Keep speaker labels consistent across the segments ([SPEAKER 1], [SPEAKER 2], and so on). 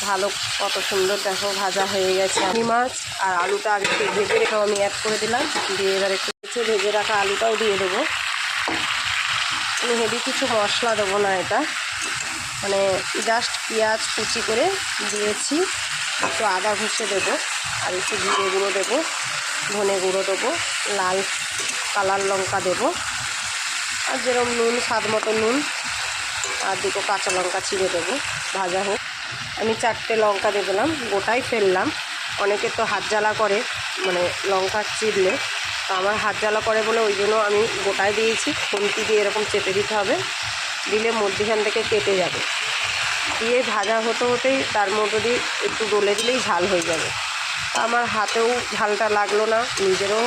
[SPEAKER 1] ভালো কত সুন্দর দেখো ভাজা হয়ে গেছে। আমি মাছ আর আলুটা আগে ভেজে রেখে আমি অ্যাড করে দিলাম, দিয়ে এবার একটু ভেজে রাখা আলুটাও দিয়ে দেবো। আমি হেভি কিছু মশলা দেবো না, এটা মানে জাস্ট পেঁয়াজ কুচি করে দিয়েছি, একটু আদা ঘষে দেবো, আর একটু জিরে গুঁড়ো দেবো, ধনে গুঁড়ো দেবো, লাল কালার লঙ্কা দেবো, আর যেরকম নুন স্বাদ মতো নুন, আর দুটো কাঁচা লঙ্কা চিড়ে দেবো ভাজা হোক। আমি 4টে লঙ্কা দিয়ে দিলাম, গোটাই ফেললাম। অনেকে তো হাত জ্বালা করে মানে লঙ্কা চিড়লে, তো আমার হাত জ্বালা করে বলে ওই জন্য আমি গোটায় দিয়েছি। খুন্তি দিয়ে এরকম চেপে দিতে হবে, দিলে মধ্যখান থেকে কেটে যাবে। দিয়ে ভাজা হতে হতেই তার মধ্যে দিয়ে একটু ডলে দিলেই ঝাল হয়ে যাবে। আমার হাতেও ঝালটা লাগলো না, নিজেরও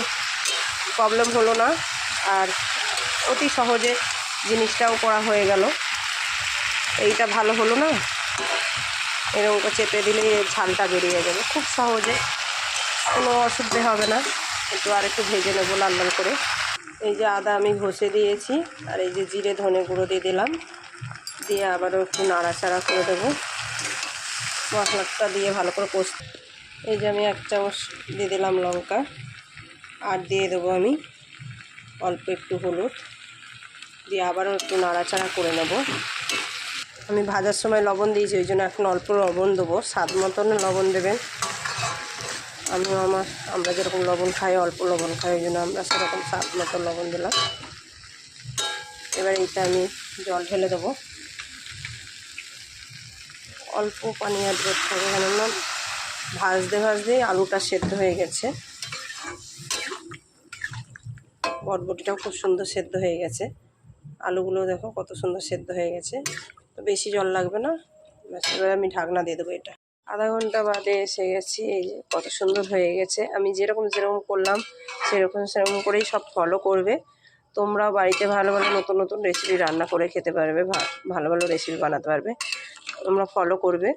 [SPEAKER 1] প্রবলেম হলো না, আর অতি সহজে জিনিসটাও করা হয়ে গেল। এইটা ভালো হলো না, এরকম চেপে দিলে ঝালটা বেরিয়ে যাবে খুব সহজে, কোনো অসুবিধে হবে না। আর একটু ভেজে নেবো লাল লাল করে। এই যে আদা আমি ঘষে দিয়েছি, আর এই যে জিরে ধনে গুঁড়ো দিয়ে দিলাম, দিয়ে আবারও একটু নাড়াচাড়া করে দেবো। মশলাটা দিয়ে ভালো করে কষতে, এই যে আমি 1 চামচ দিয়ে দিলাম লঙ্কা, আর দিয়ে দেবো আমি অল্প একটু হলুদ, দিয়ে আবারও একটু নাড়াচাড়া করে নেব। আমি ভাজার সময় লবণ দিয়েছি, ওই জন্য এখন অল্প লবণ দেবো, স্বাদ মতন লবণ দেবেন। আমরা যেরকম লবণ খাই, অল্প লবণ খাই, ওই জন্য আমরা সেরকম স্বাদ মতো লবণ দিলাম। এবার এইটা আমি জল ঢেলে দেবো, অল্প পানি অ্যাড করতে হবে, কেননা ভাজতেই আলুটা সেদ্ধ হয়ে গেছে। বরবটিটাও খুব সুন্দর সেদ্ধ হয়ে গেছে, আলুগুলো দেখো কত সুন্দর সেদ্ধ হয়ে গেছে। তো বেশি জল লাগবে না, এবার আমি ঢাকনা দিয়ে দেবো। এটা আধা ঘন্টা বাদে এসে গেছি, এই যে কত সুন্দর হয়ে গেছে। আমি যেরকম করলাম সেরকম করেই সব ফলো করবে। তোমরাও বাড়িতে ভালো ভালো নতুন রেসিপি রান্না করে খেতে পারবে, ভালো ভালো রেসিপি বানাতে পারবে, তোমরা ফলো করবে।